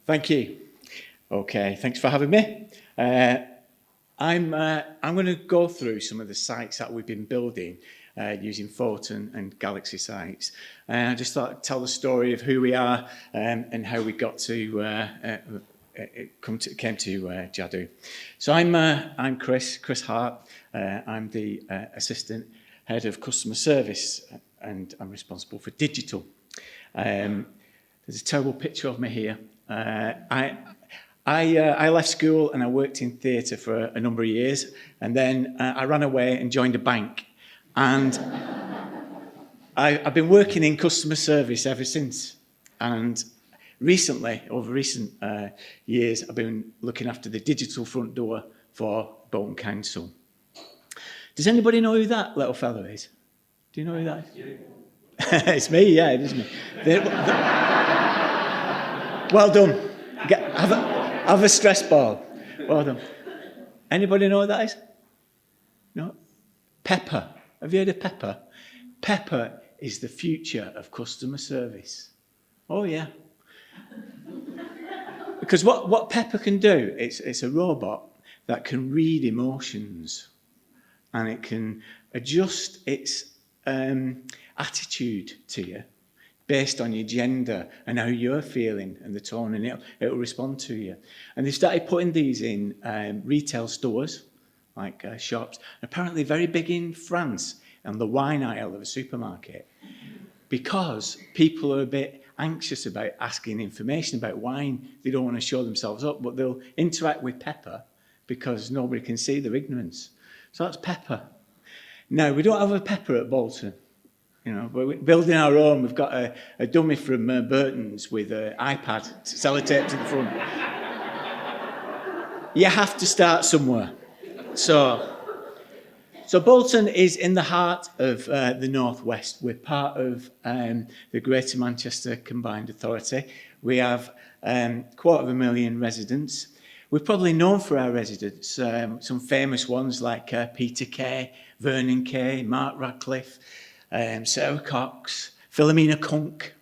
Thank you. Okay, thanks for having me. I'm going to go through some of the sites that we've been building using Photon and Galaxy sites. I just thought I'd tell the story of who we are and how we got to came to Jadu. So I'm Chris Hart. I'm the assistant head of customer service, and I'm responsible for digital. There's a terrible picture of me here. I left school and I worked in theatre for a number of years, and then I ran away and joined a bank. And I've been working in customer service ever since. And recently, over recent years, I've been looking after the digital front door for Bolton Council. Does anybody know who that little fellow is? Do you know who that is? It's me, yeah, it is me. Well done. Have a stress ball. Well done. Anybody know what that is? No? Pepper. Have you heard of Pepper? Pepper is the future of customer service. Oh, yeah. Because what Pepper can do, it's a robot that can read emotions, and it can adjust its attitude to you based on your gender and how you're feeling and the tone, and it'll respond to you. And they started putting these in retail stores, like shops, apparently very big in France, and the wine aisle of a supermarket, because people are a bit anxious about asking information about wine. They don't want to show themselves up, but they'll interact with Pepper because nobody can see their ignorance. So that's Pepper. Now, we don't have a Pepper at Bolton. You know, but we're building our own. We've got a dummy from Burton's with an iPad sellotaped to the front. You have to start somewhere. So Bolton is in the heart of the Northwest. We're part of the Greater Manchester Combined Authority. We have 250,000 residents. We're probably known for our residents, some famous ones like Peter Kay, Vernon Kay, Mark Radcliffe, Sarah Cox, Philomena Kunk,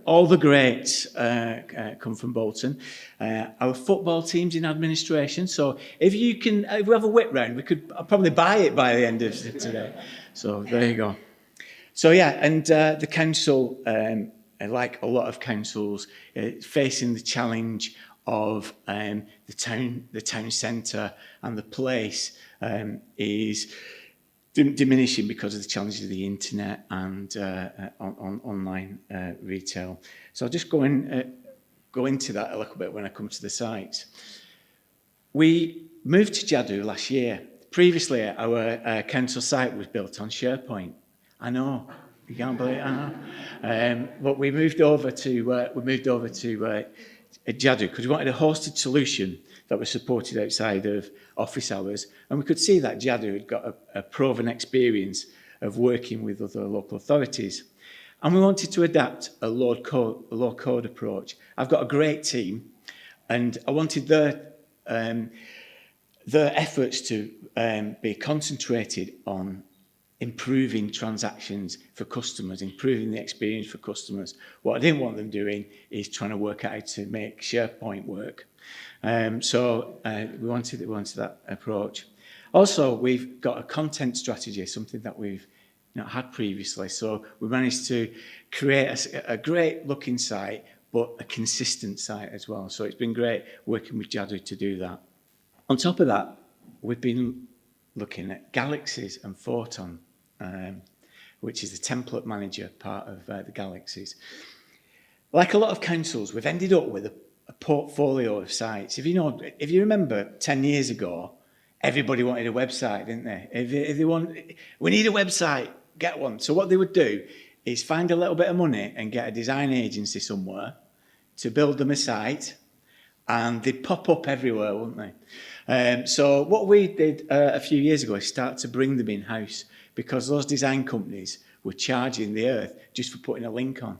all the greats come from Bolton. Our football team's in administration, so if we have a whip round, we could probably buy it by the end of today. So there you go. So yeah, and the council, like a lot of councils, facing the challenge of the town centre and the place is diminishing because of the challenges of the internet and online retail. So I'll just go into that a little bit when I come to the sites. We moved to Jadu last year. Previously, our council site was built on SharePoint. I know, you can't believe it, I know. But we moved over to Jadu because we wanted a hosted solution that was supported outside of office hours, and we could see that Jadu had got a proven experience of working with other local authorities. And we wanted to adapt a low code approach. I've got a great team, and I wanted their efforts to be concentrated on improving transactions for customers, improving the experience for customers. What I didn't want them doing is trying to work out how to make SharePoint work. So we wanted that approach. Also, we've got a content strategy, something that we've not had previously. So we managed to create a great looking site, but a consistent site as well. So it's been great working with Jadu to do that. On top of that, we've been looking at Galaxies and Photon, which is the template manager part of the Galaxies. Like a lot of councils, we've ended up with a portfolio of sites. If you remember 10 years ago, everybody wanted a website, didn't they? If they want, we need a website, get one. So what they would do is find a little bit of money and get a design agency somewhere to build them a site, and they'd pop up everywhere, wouldn't they? So what we did a few years ago is start to bring them in-house, because those design companies were charging the earth just for putting a link on.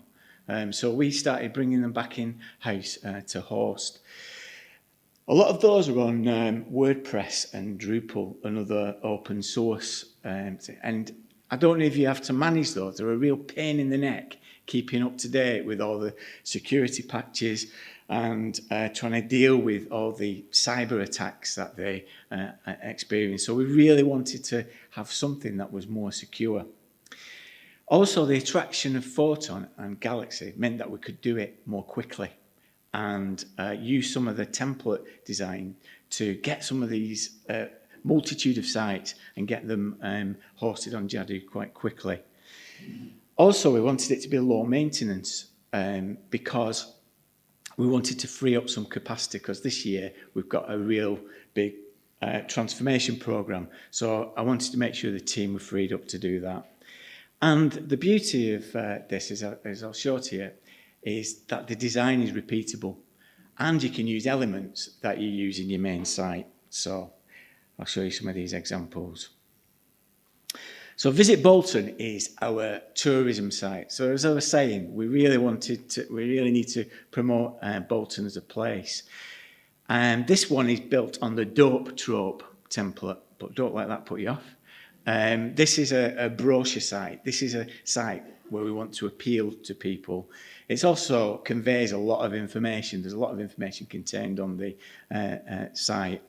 So we started bringing them back in-house to host. A lot of those are on WordPress and Drupal, another open source. And I don't know if you have to manage those. They're a real pain in the neck keeping up to date with all the security patches and trying to deal with all the cyber attacks that they experience. So we really wanted to have something that was more secure. Also, the attraction of Photon and Galaxy meant that we could do it more quickly and use some of the template design to get some of these multitude of sites and get them hosted on Jadu quite quickly. Also, we wanted it to be low maintenance because we wanted to free up some capacity, because this year we've got a real big transformation program. So I wanted to make sure the team were freed up to do that. And the beauty of this, as I'll show to you, is that the design is repeatable and you can use elements that you use in your main site. So I'll show you some of these examples. So Visit Bolton is our tourism site. So as I was saying, we really need to promote Bolton as a place. And this one is built on the dope trope template, but don't let that put you off. This is a brochure site. This is a site where we want to appeal to people. It also conveys a lot of information. There's a lot of information contained on the site.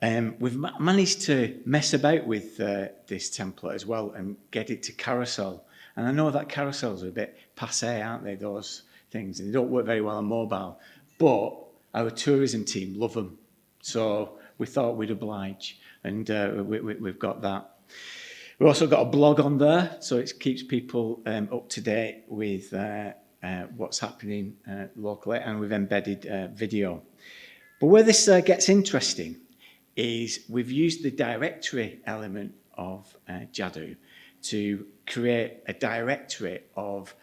We've managed to mess about with this template as well and get it to carousel. And I know that carousels are a bit passé, aren't they, those things? They don't work very well on mobile. But our tourism team love them. So we thought we'd oblige. And we've got that. We've also got a blog on there, so it keeps people up to date with what's happening locally, and we've embedded video. But where this gets interesting is we've used the directory element of Jadu to create a directory of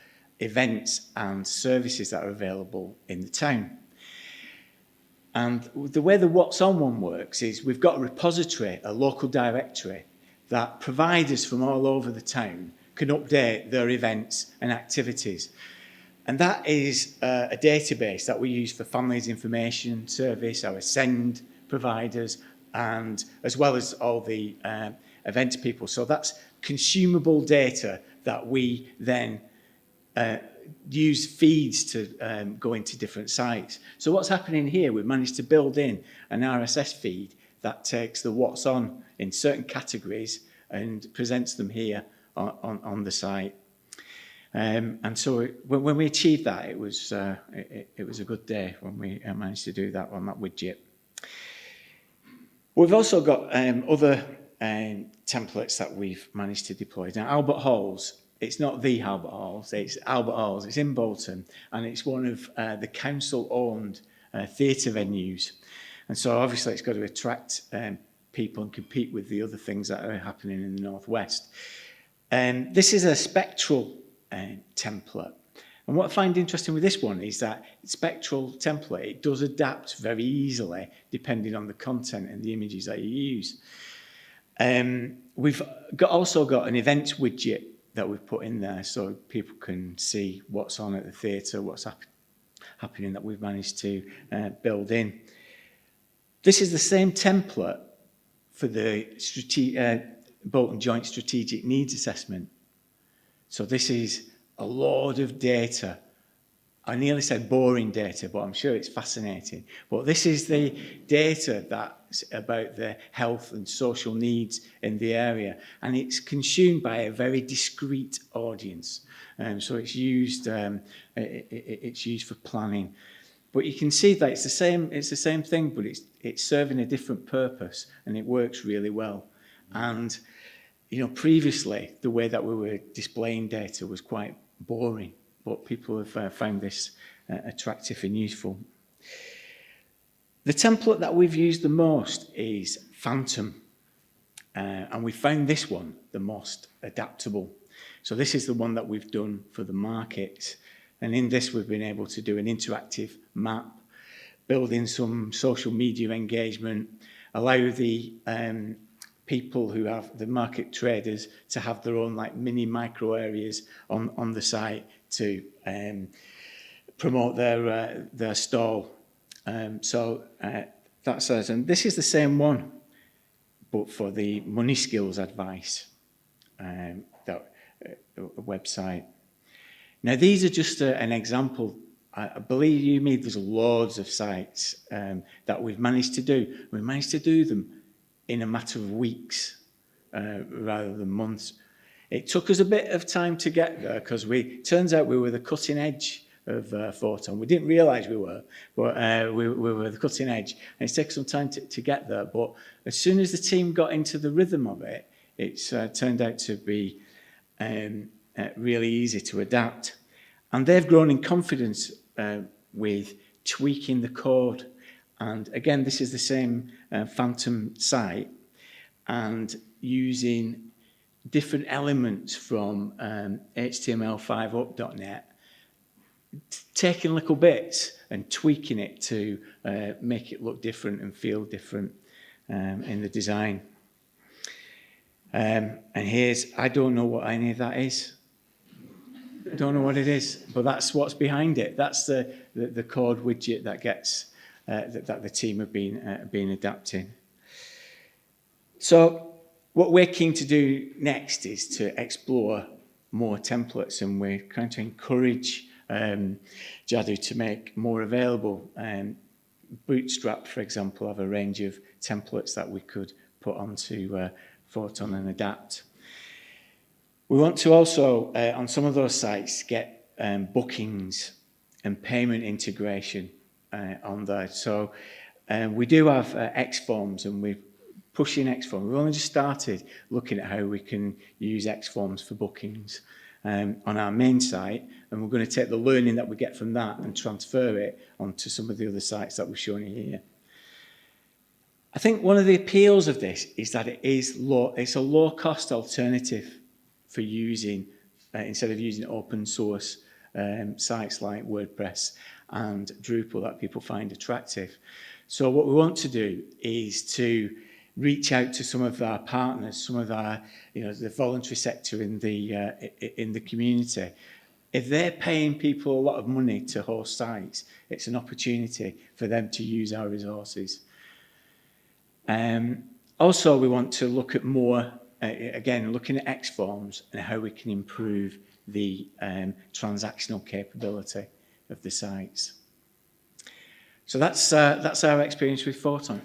events and services that are available in the town. And the way the What's On one works is we've got a repository, a local directory, that providers from all over the town can update their events and activities. And that is a database that we use for Families Information Service, our send providers, and as well as all the events people. So that's consumable data that we then use feeds to go into different sites. So what's happening here, we've managed to build in an RSS feed that takes the what's on in certain categories and presents them here on the site. And so when we achieved that, it was a good day when we managed to do that on that widget. We've also got other templates that we've managed to deploy. Now, Albert Halls, it's not the Albert Halls, it's Albert Halls. It's in Bolton, and it's one of the council-owned theatre venues. And so obviously it's got to attract people and compete with the other things that are happening in the Northwest. This is a spectral template. And what I find interesting with this one is that spectral template, it does adapt very easily depending on the content and the images that you use. We've also got an events widget that we've put in there so people can see what's on at the theatre, what's happening that we've managed to build in. This is the same template for the Bolton Joint Strategic Needs Assessment. So this is a load of data. I nearly said boring data, but I'm sure it's fascinating. But this is the data that's about the health and social needs in the area, and it's consumed by a very discrete audience. So it's used for planning. But you can see that it's the same thing, but it's serving a different purpose, and it works really well. And previously the way that we were displaying data was quite boring, but people have found this attractive and useful. The template that we've used the most is Phantom, and we found this one the most adaptable. So this is the one that we've done for the market, and in this we've been able to do an interactive map, build in some social media engagement, allow the people who have the market traders to have their own mini micro areas on the site to promote their stall. So that's us. And this is the same one, but for the money skills advice website. Now, these are just an example. I believe you me, there's loads of sites that we've managed to do. We've managed to do them in a matter of weeks rather than months. It took us a bit of time to get there because turns out we were the cutting edge of Photon. We didn't realise we were, but we were the cutting edge. And it's taken some time to get there. But as soon as the team got into the rhythm of it, it's turned out to be really easy to adapt. And they've grown in confidence with tweaking the code. And again, this is the same Phantom site, and using different elements from HTML5up.net, taking little bits and tweaking it to make it look different and feel different in the design. And I don't know what any of that is. I don't know what it is, but that's what's behind it. That's the code widget that gets that the team have been adapting. So what we're keen to do next is to explore more templates, and we're trying to encourage Jadu to make more available. Bootstrap, for example, have a range of templates that we could put onto Photon and adapt. We want to also, on some of those sites, get bookings and payment integration on there. So we do have X-Forms, and we're pushing X-Forms. We've only just started looking at how we can use X-Forms for bookings on our main site, and we're going to take the learning that we get from that and transfer it onto some of the other sites that we've shown you here. I think one of the appeals of this is that it's a low-cost alternative for using, instead of using open source sites like WordPress and Drupal that people find attractive. So what we want to do is to reach out to some of our partners, some of our, the voluntary sector in the community. If they're paying people a lot of money to host sites, it's an opportunity for them to use our resources. Also, we want to look at more, again, looking at X-Forms and how we can improve the transactional capability of the sites. So that's our experience with Photon.